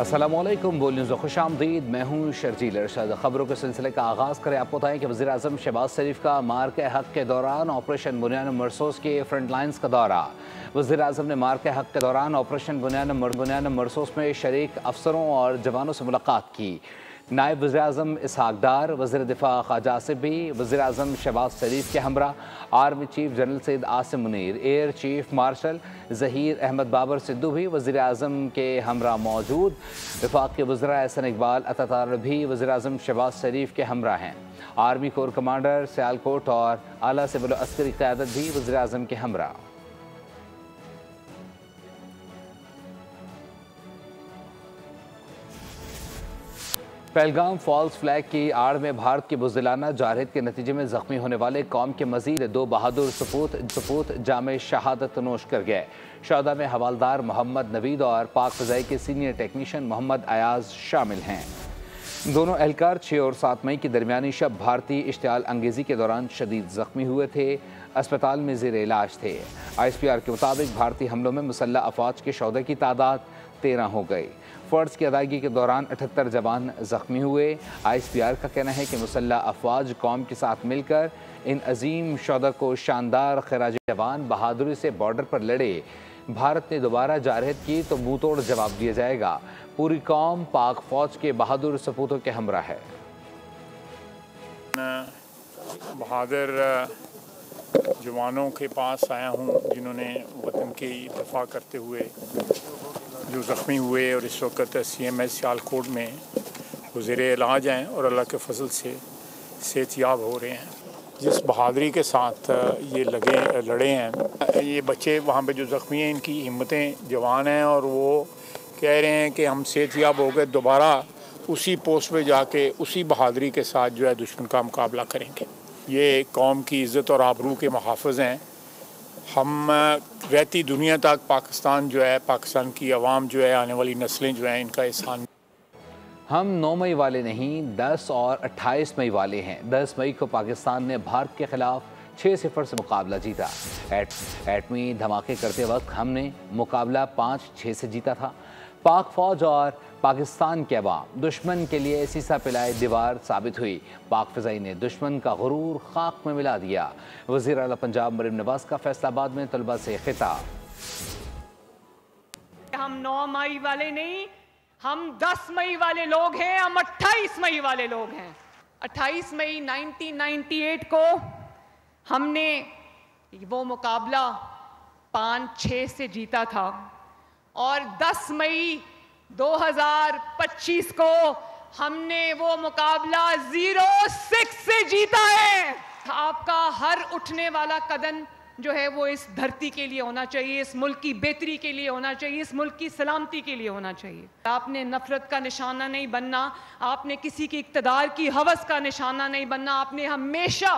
अस्सलामुअलैकुम, बोल न्यूज़ खुशामदीद। मैं हूँ शर्जील अरशद। खबरों के सिलसिले का आगाज़ करें। आपको बताएं कि वज़ीर-ए-आज़म शहबाज शरीफ का मार्के हक़ के दौरान ऑपरेशन बुनियान मरसूस के फ्रंट लाइन्स का दौरा। वज़ीर-ए-आज़म ने मार्के हक़ के दौरान ऑपरेशन बुनियान मरसूस में शरीक अफसरों और जवानों से मुलाकात की। नायब वज़ीर-ए-आज़म इसहाक़ डार, वज़ीर दिफ़ा ख्वाजा आसिफ़ी, वज़ीर-ए-आज़म शहबाज शरीफ के हमरा army chief general Syed Asim Munir, air chief marshal Zaheer Ahmed Babar Sidhu भी वज़ीर-ए-आज़म के हमरा मौजूद। वफाक के वज़रा एहसन इकबाल अतातार भी वज़ीर-ए-आज़म शहबाज शरीफ के हमरा हैं। आर्मी कोर कमांडर सियालकोट और आला सिविल अस्करी क़यादत भी वज़ीर-ए-आज़म के हमरा। पहलगाम फॉल्स फ्लैग की आड़ में भारत की बुज़दिलाना जारहत के नतीजे में ज़ख्मी होने वाले कौम के मज़ीद 2 बहादुर सपूत जामे शहादत नोश कर गए। शहदा में हवालदार मोहम्मद नवीद और पाक फ़ज़ाई के सीनियर टेक्नीशियन मोहम्मद अयाज शामिल हैं। दोनों एहलकार 6 और 7 मई की दरमियानी शब भारतीय इश्तियाल अंगेज़ी के दौरान शदीद ज़ख्मी हुए थे, अस्पताल में ज़ेर इलाज थे। ISPR के मुताबिक भारतीय हमलों में मुसल्लह अफवाज के शोहदा की तादाद 13 हो गई। फ़र्ज़ की अदायगी के दौरान 78 जवान ज़ख्मी हुए। ISPR का कहना है कि मुसल्लह अफवाज कौम के साथ मिलकर इन अजीम शोहदा को शानदार खिराज जवान बहादुरी से बॉर्डर पर लड़े। भारत ने दोबारा जारहत की तो मुँह तोड़ जवाब दिया जाएगा। पूरी कौम पाक फ़ौज के बहादुर सपूतों के हमरा है। बहादुर जवानों के पास आया हूँ जिन्होंने वतन की दफ़ा करते हुए जो ज़ख्मी हुए और इस वक्त CMS सियालकोट में वो ज़ेर इलाज हैं और अल्लाह के फजल से सेहतयाब हो रहे हैं। जिस बहादुरी के साथ ये लड़े हैं, ये बच्चे वहाँ पे जो ज़ख्मी हैं, इनकी हिम्मतें जवान हैं और वो कह रहे हैं कि हम सेहतयाब हो गए, दोबारा उसी पोस्ट पे जाके उसी बहादुरी के साथ जो है दुश्मन का मुकाबला करेंगे। ये कौम की इज़्ज़त और आबरू के मुहाफ़िज़ हैं। हम रहती दुनिया तक पाकिस्तान जो है, पाकिस्तान की आवाम जो है, आने वाली नस्लें जो हैं, इनका एहसान। हम 9 मई वाले नहीं, 10 और 28 मई वाले हैं। 10 मई को पाकिस्तान ने भारत के खिलाफ 6-0 से मुकाबला जीता। एटमी धमाके करते वक्त हमने मुकाबला 5-6 से जीता था। पाक फ़ौज और पाकिस्तान के अवाम दुश्मन के लिए सीसा पिलाए दीवार साबित हुई। पाक फ़िज़ाई ने दुश्मन का गुरूर खाक में मिला दिया। वज़ीर आला पंजाब मरीम नवाज़ का फैसलाबाद में तलबा से खिताब। हम 9 मई वाले नहीं, हम 10 मई वाले लोग हैं, हम 28 मई वाले लोग हैं। 28 मई 1998 को हमने वो मुकाबला 5-6 से जीता था और 10 मई 2025 को हमने वो मुकाबला 0-6 से जीता है। आपका हर उठने वाला कदम जो है वो इस धरती के लिए होना चाहिए, इस मुल्क की बेहतरी के लिए होना चाहिए, इस मुल्क की सलामती के लिए होना चाहिए। आपने नफरत का निशाना नहीं बनना, आपने किसी की इक़्तिदार की हवस का निशाना नहीं बनना। आपने हमेशा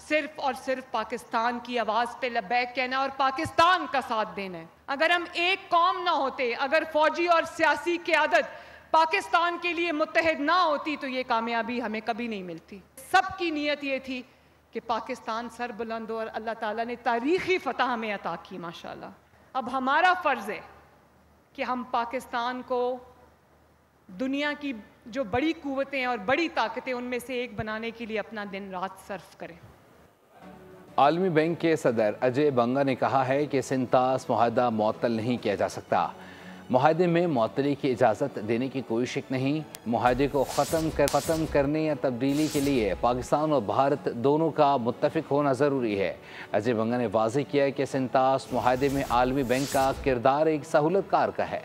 सिर्फ और सिर्फ पाकिस्तान की आवाज़ पे लब्बैक कहना और पाकिस्तान का साथ देना है। अगर हम एक कौम ना होते, अगर फौजी और सियासी क़यादत पाकिस्तान के लिए मुत्तहिद ना होती तो ये कामयाबी हमें कभी नहीं मिलती। सबकी नीयत ये थी कि पाकिस्तान सर बुलंद हो और अल्लाह ताला ने तारीख़ी फ़तह हमें अता की माशाल्लाह। अब हमारा फ़र्ज़ है कि हम पाकिस्तान को दुनिया की जो बड़ी क़ुव्वतें और बड़ी ताकतें उनमें से एक बनाने के लिए अपना दिन रात सर्फ करें। आलमी बैंक के सदर अजय बंगा ने कहा है कि सिंतास मुआहदा मुअत्तल नहीं किया जा सकता। मुआहदे में मुअत्तली की इजाज़त देने की कोई शिक नहीं। मुआहदे को ख़त्म करने या तब्दीली के लिए पाकिस्तान और भारत दोनों का मुत्तफ़िक होना ज़रूरी है। अजय बंगा ने वाज़ेह किया कि सिंतास मुआहदे में आलमी बैंक का किरदार एक सहूलतकार का है।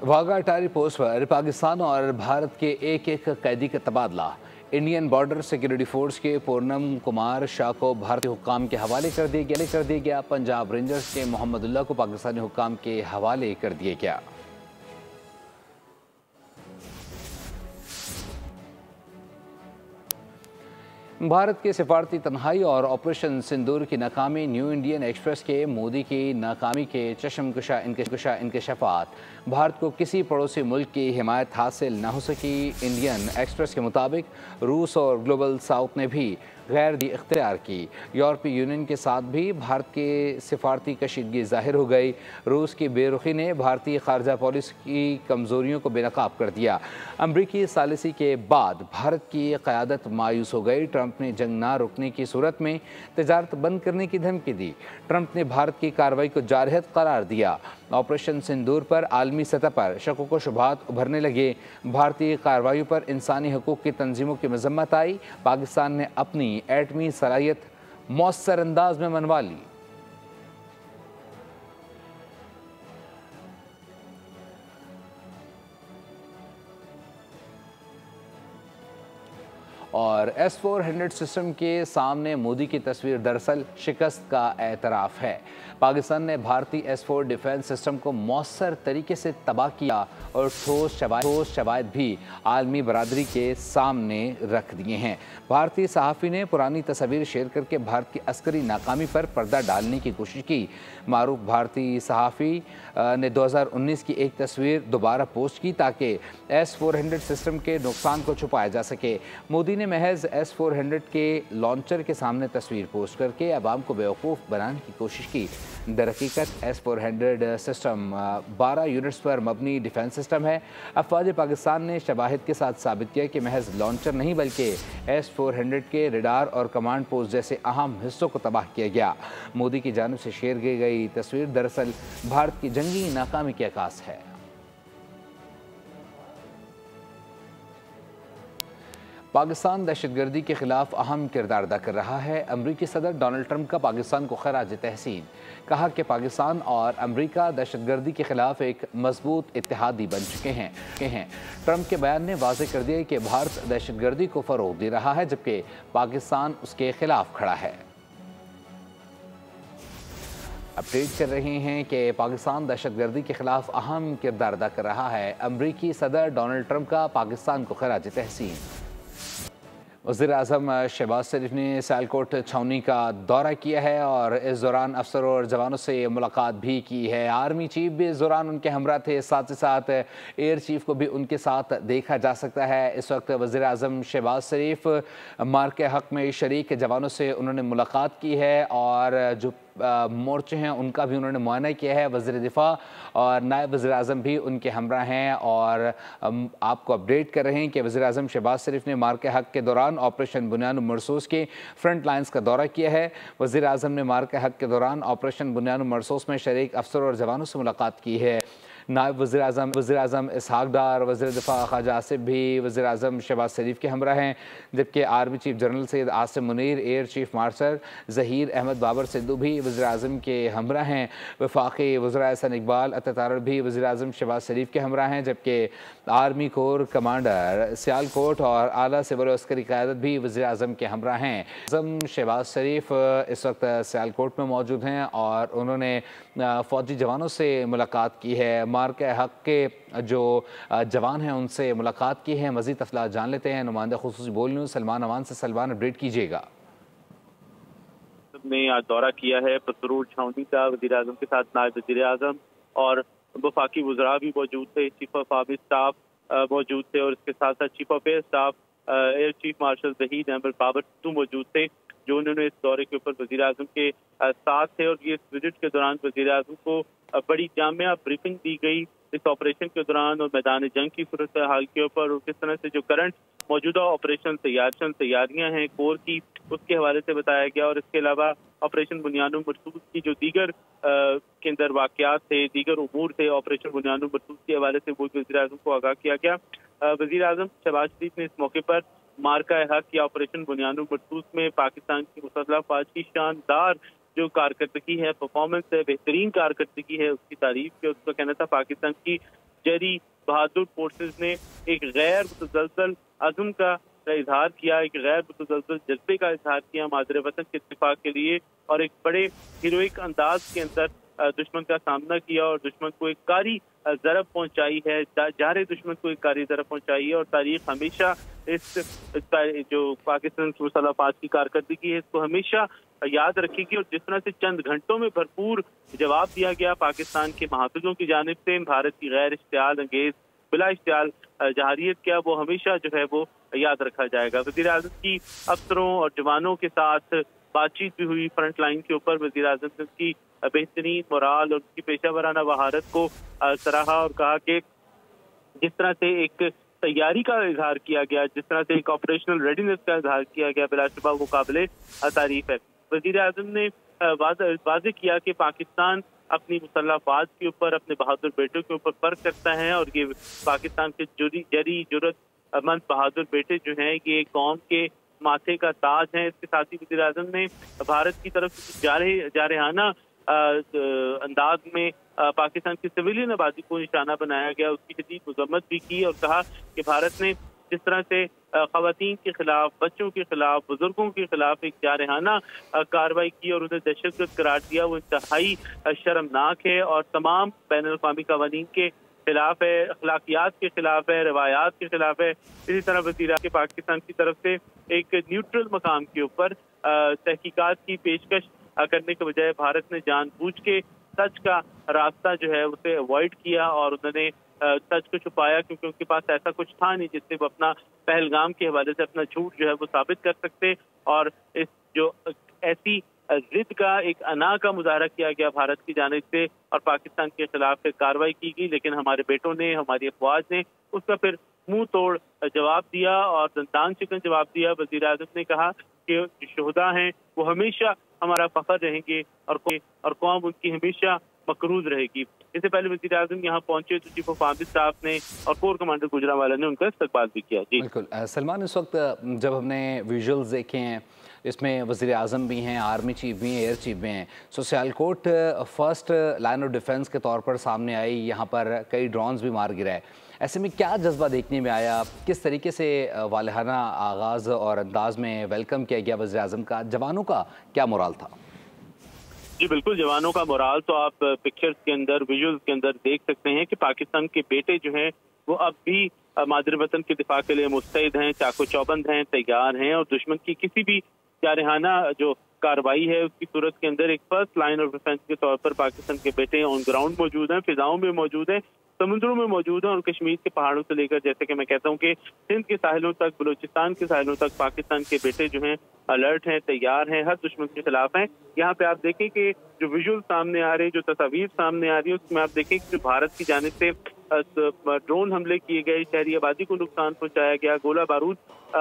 वाघा अटारी पोस्ट पर पाकिस्तान और भारत के एक कैदी का तबादला। इंडियन बॉर्डर सिक्योरिटी फोर्स के पूर्णम कुमार शाह को भारतीय हुक्काम के हवाले कर दिया गया। पंजाब रेंजर्स के मोहम्मदुल्लाह को पाकिस्तानी हुक्काम के हवाले कर दिया गया। भारत के सिफारती तन्हाई और ऑपरेशन सिंदूर की नाकामी, न्यू इंडियन एक्सप्रेस के मोदी की नाकामी के चश्मकुशा इंकशाफात, भारत को किसी पड़ोसी मुल्क की हिमायत हासिल न हो सकी। इंडियन एक्सप्रेस के मुताबिक रूस और ग्लोबल साउथ ने भी गैर इख्तियार की। यूरोपीय यूनियन के साथ भी भारत की सिफारती कशीदगी जाहिर हो गई। रूस की बेरुखी ने भारतीय खारजा पॉलिसी की कमजोरियों को बेनकाब कर दिया। अमरीकी सालिसी के बाद भारत की क़यादत मायूस हो गई। ट्रंप ने जंग ना रुकने की सूरत में तजारत बंद करने की धमकी दी। ट्रंप ने भारत की कार्रवाई को जारहत करार दिया। ऑपरेशन सिंदूर पर आलमी सतह पर शक व शुबहात उभरने लगे। भारतीय कार्रवाई पर इंसानी हकूक़ की तंजीमों की मजम्मत आई। पाकिस्तान ने अपनी एटमी सलाहियत मौसर अंदाज में मनवा ली। और S-400 सिस्टम के सामने मोदी की तस्वीर दरअसल शिकस्त का एतराफ़ है। पाकिस्तान ने भारतीय S-4 डिफेंस सिस्टम को मौसर तरीके से तबाह किया और ठोस शवाहिद भी आलमी बरादरी के सामने रख दिए हैं। भारतीय सहाफ़ी ने पुरानी तस्वीर शेयर करके भारत की अस्करी नाकामी पर पर्दा डालने की कोशिश की। मारूफ भारतीय सहाफ़ी ने 2019 की एक तस्वीर दोबारा पोस्ट की ताकि S-400 सिस्टम के नुकसान को छुपाया जा सके। मोदी ने महज S-400 के लॉन्चर के सामने तस्वीर पोस्ट करके अवाम को बेवकूफ़ बनाने की कोशिश की। दरहकीकत S-400 सिस्टम 12 यूनिट्स पर मबनी डिफेंस सिस्टम है। अफवाज पाकिस्तान ने शवाहिद के साथ साबित किया कि महज लॉन्चर नहीं बल्कि S-400 के रडार और कमांड पोस्ट जैसे अहम हिस्सों को तबाह किया गया। मोदी की जानिब से शेयर की गई तस्वीर दरअसल भारत की जंगी नाकामी की अक्कास है। पाकिस्तान दहशतगर्दी के खिलाफ अहम किरदार अदा कर रहा है। अमरीकी सदर डोनाल्ड ट्रंप का पाकिस्तान को खराज तहसीन। कहा कि पाकिस्तान और अमरीका दहशतगर्दी के खिलाफ एक मजबूत इत्तेहादी बन चुके हैं। ट्रंप के बयान ने वाज़ेह कर दिया कि भारत दहशतगर्दी को फ़रोग़ दे रहा है जबकि पाकिस्तान उसके खिलाफ खड़ा है। अपडेट कर रहे हैं कि पाकिस्तान दहशतगर्दी के खिलाफ अहम किरदार अदा कर रहा है। अमरीकी सदर डोनाल्ड ट्रंप का पाकिस्तान को खराज तहसीन। वज़ीर-ए-आज़म शहबाज शरीफ ने सियालकोट छावनी का दौरा किया है और इस दौरान अफसरों और जवानों से मुलाकात भी की है। आर्मी चीफ भी इस दौरान उनके हमरा थे, साथ ही साथ एयर चीफ को भी उनके साथ देखा जा सकता है। इस वक्त वज़ीर-ए-आज़म शहबाज शरीफ मार्के हक में शरीक जवानों से उन्होंने मुलाकात की है और जो मोर्चे हैं उनका भी उन्होंने मुआयना किया है। वज़ीर दिफा और नायब वज़ीर-ए-आज़म भी उनके हमरा हैं और आपको अपडेट कर रहे हैं कि वज़ीर-ए-आज़म शहबाज शरीफ ने मार्के हक के दौरान ऑपरेशन बुनियाद मरसूस के फ्रंट लाइन्स का दौरा किया है। वज़ीर-ए-आज़म ने मार्के हक के दौरान ऑपरेशन बुनियाद मरसूस में शरीक अफसरों और जवानों से मुलाकात की है। नायब वज़ीर-ए-आज़म इसहाक डार, वज़ीर दिफा ख्वाजा आसिफ भी वज़ीर-ए-आज़म शहबाज शरीफ के हमरा हैं, जबकि army chief general Syed Asim Munir, air chief marshal Zaheer Ahmed Babar Sidhu भी वज़ीर-ए-आज़म के हमरा हैं। वफाकी वज़ीर एहसन इकबाल अत्तातारड़ भी वज़ीर-ए-आज़म शहबाज शरीफ के हमरा हैं, जबकि आर्मी कोर कमांडर सियालकोट और आला सिविल अस्करी क़यादत भी वज़ीर-ए-आज़म के हमरा हैं। आज़म शहबाज शरीफ इस वक्त सियालकोट में मौजूद हैं और उन्होंने फ़ौजी जवानों से मुलाकात की है। मार्के हक के जो जवान हैं उनसे मुलाकात की है। मज़ीद तफ़सीलात जान लेते हैं। नुमाइंदा खुसूसी बोल न्यूज़ सलमान अवान से। सलमान, अपडेट कीजिएगा। ने आज दौरा किया है पसरूर छावनी का। वज़ीर-ए-आज़म के साथ नायब वज़ीर-ए-आज़म और वफाकी वज़रा भी मौजूद थे, चीफ ऑफ आर्मी स्टाफ मौजूद थे और इसके साथ साथ chief of air staff air chief marshal Zaheer Ahmed Babar Sidhu मौजूद थे, जो उन्होंने इस दौरे के ऊपर वज़ीर-ए-आज़म के साथ थे। और ये विजिट के दौरान वज़ीर-ए-आज़म को बड़ी जामिया ब्रीफिंग दी गई इस ऑपरेशन के दौरान और मैदान जंग की सूरत हाल के ऊपर और किस तरह से जो करंट मौजूदा ऑपरेशन तैयारियां हैं कोर की, उसके हवाले से बताया गया। और इसके अलावा ऑपरेशन बुनियाद मरसूस की जो दीगर के अंदर वाक़यात थे, दीगर उमूर थे ऑपरेशन बुनियाद मरसूस के हवाले से वो वज़ीर-ए-आज़म को आगाह किया गया। वज़ीर-ए-आज़म शहबाज शरीफ ने इस मौके पर मार्का हक या ऑपरेशन बुनियाद मरसूस में पाकिस्तान की मुसल्लह फ़ौज की शानदार जो कारकर्दगी है, परफॉर्मेंस है, बेहतरीन कारकर्दगी है, उसकी तारीफ की। उसका कहना था पाकिस्तान की जरी बहादुर फोर्सेस ने एक गैर मुतज़लज़ल अज़्म का इजहार किया, एक गैर मुतज़लज़ल जज्बे का इजहार किया मादरे वतन के इत्तिफाक के लिए और एक बड़े हीरोइक अंदाज के अंदर दुश्मन का सामना किया और दुश्मन को एक कारी ज़रब पहुंचाई है, जारे दुश्मन को एक कारी ज़रब पहुंचाई है। और तारीख हमेशा इस जो पाकिस्तान की मुसल्लह फ़ौज की कारकर्दगी है इसको हमेशा याद रखेगी। और जिस तरह से चंद घंटों में भरपूर जवाब दिया गया पाकिस्तान के महाफिजों की जानिब से भारत की गैर इश्तियाल अंगेज बिला इश्तियाल जहारियत किया, वो हमेशा जो है वो याद रखा जाएगा। वज़ीर-ए-आज़म की अफसरों और जवानों के साथ बातचीत भी हुई फ्रंट लाइन के ऊपर। वज़ीर-ए-आज़म ने उसकी बेहतरीन मोराल और उसकी पेशा वराना महारत को सराहा और कहा कि जिस तरह से एक तैयारी का इजहार किया गया, जिस तरह से एक ऑपरेशनल रेडीनेस का इजहार किया गया, बिलाशुबा वो काबिले तारीफ है। वज़ीर-ए-आज़म ने वाज़ेह किया कि पाकिस्तान अपनी मुसल्लह अफ़वाज के ऊपर, अपने बहादुर बेटों के ऊपर फर्क करता है और ये पाकिस्तान के जरी जुर्रतमंद बहादुर बेटे जो हैं ये कौम के माथे का ताज हैं। इसके साथ ही वज़ीर-ए-आज़म ने भारत की तरफ से जारहाना अंदाज में पाकिस्तान की सिविलियन आबादी को निशाना बनाया गया, उसकी शदीद मज़म्मत भी की और कहा कि भारत ने जिस तरह से ख़वातीन के खिलाफ, बच्चों के खिलाफ, बुजुर्गों के खिलाफ एक जारहाना कार्रवाई की और उन्हें दहशतगर्द करार दिया, वो इंतहाई शर्मनाक है और तमाम बैनुल-अक़वामी क़वानीन के खिलाफ है, अखलाकियात के खिलाफ है, रवायात के खिलाफ है। इसी तरह वज़ीर के पाकिस्तान की तरफ से एक न्यूट्रल मकाम के ऊपर तहकीकात की पेशकश करने के बजाय भारत ने जानबूझ के सच का रास्ता जो है उसे अवॉइड किया और उन्होंने सच को छुपाया, क्योंकि उनके पास ऐसा कुछ था नहीं जिससे वो अपना पहलगाम के हवाले से अपना झूठ जो है वो साबित कर सकते। और इस जो ऐसी जिद का, एक अना का मुजाहरा किया गया भारत की जानिब से और पाकिस्तान के खिलाफ कार्रवाई की गई, लेकिन हमारे बेटों ने, हमारी अफवाज ने उसका फिर मुंह तोड़ जवाब दिया और दंतान चिकन जवाब दिया। वज़ीर-ए-आज़म ने कहा कि जो शोहदा हैं वो हमेशा हमारा फख्र रहेंगे और कौम उनकी हमेशा मकरूज रहेगी। इससे पहले वज़ीर-ए-आज़म यहाँ पहुंचे तो चीफ ऑफ आर्मी स्टाफ ने और कोर कमांडर गुजरांवाला ने उनका इस्तकबाल भी किया। जी बिल्कुल सलमान, इस वक्त जब हमने विजुअल्स देखे हैं इसमें वज़ीर-ए-आज़म भी हैं, आर्मी चीफ भी हैं, एयर चीफ भी हैं, so Sialkot first line of defence के तौर पर सामने आई, यहाँ पर कई ड्रोन्स भी मार गिराए। ऐसे में क्या जज्बा देखने में आया, किस तरीके से वालहाना आगाज़ और अंदाज में वेलकम किया गया वज़ीर-ए-आज़म का, जवानों का क्या मोराल था? जी बिल्कुल, जवानों का मोराल तो आप पिक्चर्स के अंदर, विजुअल्स के अंदर देख सकते हैं कि पाकिस्तान के बेटे जो हैं वो अब भी मादर वतन के दिफा के लिए मुस्तैद हैं, चाको चौबंद हैं, तैयार हैं और दुश्मन की किसी भी जारहाना जो कार्रवाई है उसकी सूरत के अंदर एक फर्स्ट लाइन ऑफ डिफेंस के तौर पर पाकिस्तान के बेटे ऑन ग्राउंड मौजूद हैं, फिजाओं में मौजूद हैं, समुद्रों में मौजूद हैं और कश्मीर के पहाड़ों से लेकर, जैसे कि मैं कहता हूँ कि सिंध के साहिलों तक, बलूचिस्तान के साहिलों तक पाकिस्तान के बेटे जो हैं अलर्ट हैं, तैयार हैं, हर दुश्मन के खिलाफ हैं। यहाँ पे आप देखें कि जो विजुअल सामने आ रहे हैं, जो तस्वीर सामने आ रही है, उसमें आप देखें कि भारत की जानिब से ड्रोन हमले किए गए, शहरी आबादी को नुकसान पहुंचाया गया, गोला बारूद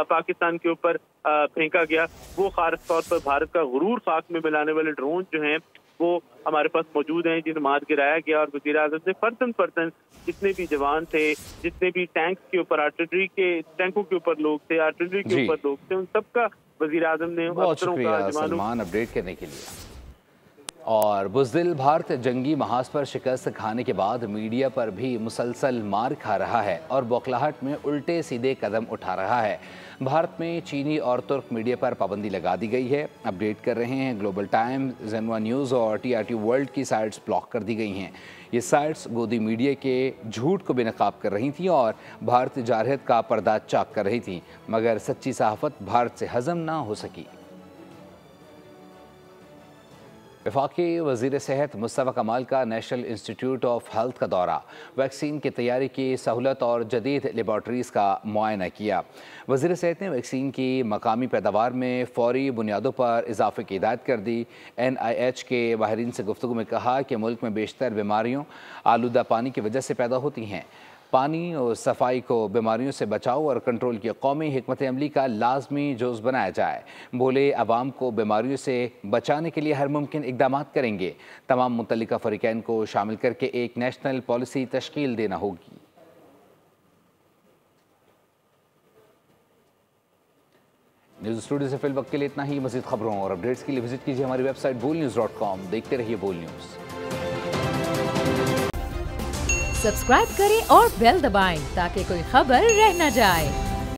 पाकिस्तान के ऊपर फेंका गया, वो खास तौर पर भारत का गुरूर खाक में मिलाने वाले ड्रोन जो हैं वो हमारे पास मौजूद हैं, जिन्हें मार गिराया गया। और वज़ीर-ए-आज़म ने फर्जन जितने भी जवान थे, जितने भी टैंक्स के ऊपर, आर्टिलरी के टैंकों के ऊपर लोग थे, आर्टिलरी के ऊपर लोग थे, उन सबका वज़ीर-ए-आज़म ने बहुत शुक्रिया सलमान अपडेट करने के लिए। और बुज़दिल भारत जंगी महाज पर शिकस्त खाने के बाद मीडिया पर भी मुसलसल मार खा रहा है और बौखलाहट में उल्टे सीधे कदम उठा रहा है। भारत में चीनी और तुर्क मीडिया पर पाबंदी लगा दी गई है। अपडेट कर रहे हैं, ग्लोबल टाइम्स, ज़ेनवा न्यूज़ और TRT वर्ल्ड की साइट्स ब्लॉक कर दी गई हैं। ये साइट्स गोदी मीडिया के झूठ को बेनकाब कर रही थीं और भारत जारहत का पर्दा चाक कर रही थीं, मगर सच्ची सहाफ़त भारत से हज़म ना हो सकी। वफाकी वज़ीर सेहत मुस्तफ़ा कमाल का नेशनल इंस्टीट्यूट ऑफ हेल्थ का दौरा, वैक्सीन की तैयारी की सहूलत और जदीद लेबॉर्ट्रीज़ का मुआयना किया। वज़ीर सेहत ने वैक्सीन की मकामी पैदावार में फ़ौरी बुनियादों पर इजाफ़े की हिदायत कर दी। NIH के माहिरीन से गुफ्तगू में कहा कि मुल्क में बेशतर बीमारियों आलूदा पानी की वजह से पैदा होती हैं। पानी और सफाई को बीमारियों से बचाव और कंट्रोल की कौमी हिकमत अमली का लाजमी जुज़ बनाया जाए। बोले, आवाम को बीमारियों से बचाने के लिए हर मुमकिन इक़दाम करेंगे। तमाम मुतल्लिका फ़रीक़ैन को शामिल करके एक नेशनल पॉलिसी तश्कील देना होगी। न्यूज़ स्टूडियो से फिल वक्त के लिए इतना ही। मज़ीद खबरों और अपडेट्स के लिए विजिट कीजिए हमारी वेबसाइट boolnews.com। देखते रहिए बोल न्यूज़। सब्सक्राइब करें और बेल दबाएं ताकि कोई खबर रह न जाए।